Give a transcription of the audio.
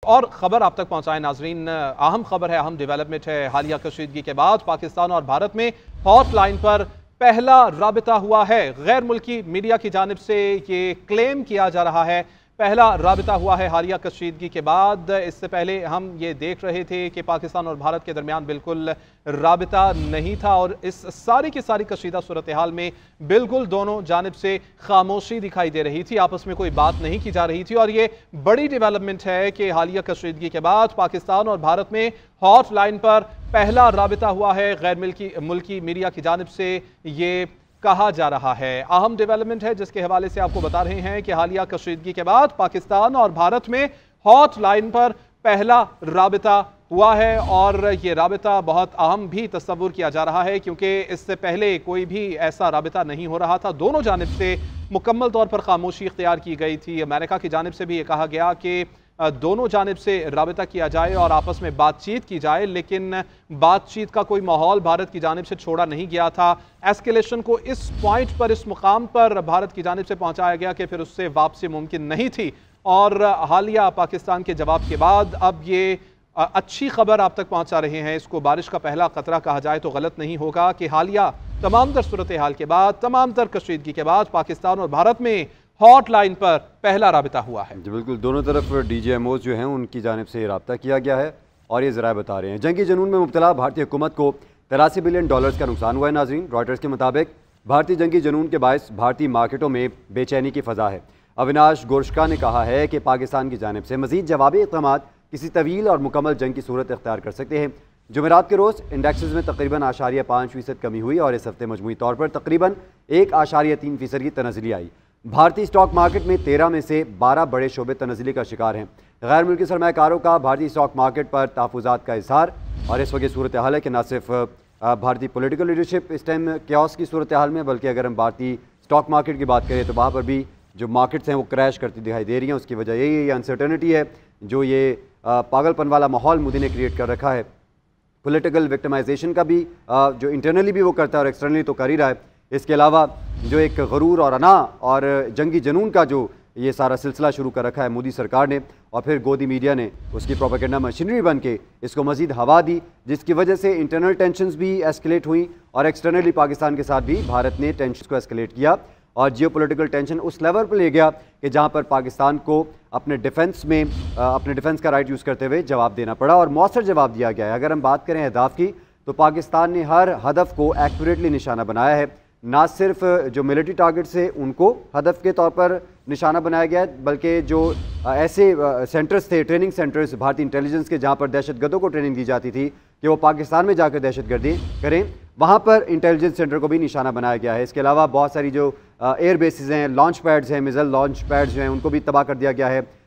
और खबर आप तक पहुंचाएं नाजरीन। अहम खबर है, अहम डेवलपमेंट है। हालिया कशीदगी के बाद पाकिस्तान और भारत में हॉटलाइन पर पहला राबिता हुआ है। गैर मुल्की मीडिया की जानिब से ये क्लेम किया जा रहा है पहला राबिता हुआ है हालिया कशीदगी के बाद। इससे पहले हम ये देख रहे थे कि पाकिस्तान और भारत के दरमियान बिल्कुल राबिता नहीं था और इस सारी की सारी कशीदा सूरत हाल में बिल्कुल दोनों जानिब से खामोशी दिखाई दे रही थी, आपस में कोई बात नहीं की जा रही थी। और ये बड़ी डेवलपमेंट है कि हालिया कशीदगी के बाद पाकिस्तान और भारत में हॉट लाइन पर पहला राबिता हुआ है। गैर मुल्की मीडिया की जानिब से ये कहा जा रहा है। अहम डेवलपमेंट है जिसके हवाले से आपको बता रहे हैं कि हालिया कशीदगी के बाद पाकिस्तान और भारत में हॉट लाइन पर पहला राबिता हुआ है और ये राबिता बहुत अहम भी तस्वुर किया जा रहा है क्योंकि इससे पहले कोई भी ऐसा राबिता नहीं हो रहा था। दोनों जानिब से मुकम्मल तौर पर खामोशी इख्तियार की गई थी। अमेरिका की जानिब से भी ये कहा गया कि दोनों जानिब से राबिता किया जाए और आपस में बातचीत की जाए, लेकिन बातचीत का कोई माहौल भारत की जानिब से छोड़ा नहीं गया था। एस्केलेशन को इस पॉइंट पर, इस मुकाम पर भारत की जानिब से पहुंचाया गया कि फिर उससे वापसी मुमकिन नहीं थी। और हालिया पाकिस्तान के जवाब के बाद अब ये अच्छी खबर आप तक पहुंचा रहे हैं। इसको बारिश का पहला खतरा कहा जाए तो गलत नहीं होगा कि हालिया तमाम तर सूरत हाल के बाद, तमाम तर कशीदगी के बाद पाकिस्तान और भारत में हॉट लाइन पर पहला राबिता हुआ है। जी बिल्कुल, दोनों तरफ DGMOs जो हैं उनकी जानिब से राब्ता किया गया है और ये ज़राए बता रहे हैं जंगी जुनून में मुब्तला भारतीय हुकूमत को $83 बिलियन का नुकसान हुआ है। नाजरीन, रॉयटर्स के मुताबिक भारतीय जंगी जुनून के बायस भारतीय मार्केटों में बेचैनी की फ़ज़ा है। अविनाश गोरशका ने कहा है कि पाकिस्तान की जानिब से मज़ीद जवाबी इक़दाम किसी तवील और मुकम्मल जंग की सूरत इख्तियार कर सकते हैं। जुमेरात के रोज़ इंडेक्सेस में तकरीबन 0.5% कमी हुई और इस हफ्ते मजमूई तौर पर तकरीबन 1.3% की तनज़ली आई। भारतीय स्टॉक मार्केट में 13 में से 12 बड़े शोबे तनज़ली का शिकार हैं। गैर मुल्की सरमायाकारों का भारतीय स्टॉक मार्केट पर तहफ़्फ़ुज़ात का इज़हार। और इस वक्त सूरत हाल है कि न सिर्फ भारतीय पॉलिटिकल लीडरशिप इस टाइम क्याओस की सूरत हाल में, बल्कि अगर हम भारतीय स्टॉक मार्केट की बात करें तो वहाँ पर भी जो मार्केट्स हैं वो क्रैश करती दिखाई दे रही हैं। उसकी वजह यही है, ये अनसर्टेनिटी है, जो ये पागलपन वाला माहौल मोदी ने क्रिएट कर रखा है। पॉलिटिकल विक्टिमाइजेशन का भी जो इंटरनली भी वो करता है और एक्सटर्नली तो कर ही रहा है। इसके अलावा जो एक गरूर और अना और जंगी जनून का जो ये सारा सिलसिला शुरू कर रखा है मोदी सरकार ने, और फिर गोदी मीडिया ने उसकी प्रोपेगेंडा मशीनरी बन के इसको मज़ीद हवा दी, जिसकी वजह से इंटरनल टेंशन्स भी एस्केलेट हुई और एक्सटर्नली पाकिस्तान के साथ भी भारत ने टेंशन को एस्केलेट किया और जियो पोलिटिकल टेंशन उस लेवल पर ले गया कि जहाँ पर पाकिस्तान को अपने डिफेंस में अपने डिफेंस का राइट यूज़ करते हुए जवाब देना पड़ा और मौसर जवाब दिया गया है। अगर हम बात करें अहदाफ की तो पाकिस्तान ने हर हदफ को एक्यूरेटली निशाना बनाया है। ना सिर्फ जो मिलिट्री टारगेट्स है उनको हदफ के तौर पर निशाना बनाया गया है, बल्कि जो ऐसे सेंटर्स थे, ट्रेनिंग सेंटर्स भारतीय इंटेलिजेंस के, जहाँ पर दहशतगर्दों को ट्रेनिंग दी जाती थी कि वो पाकिस्तान में जाकर दहशतगर्दी करें, वहाँ पर इंटेलिजेंस सेंटर को भी निशाना बनाया गया है। इसके अलावा बहुत सारी जो एयर बेसिस हैं, लॉन्च पैड्स हैं, मिसाइल लॉन्च पैड्स जो हैं उनको भी तबाह कर दिया गया है।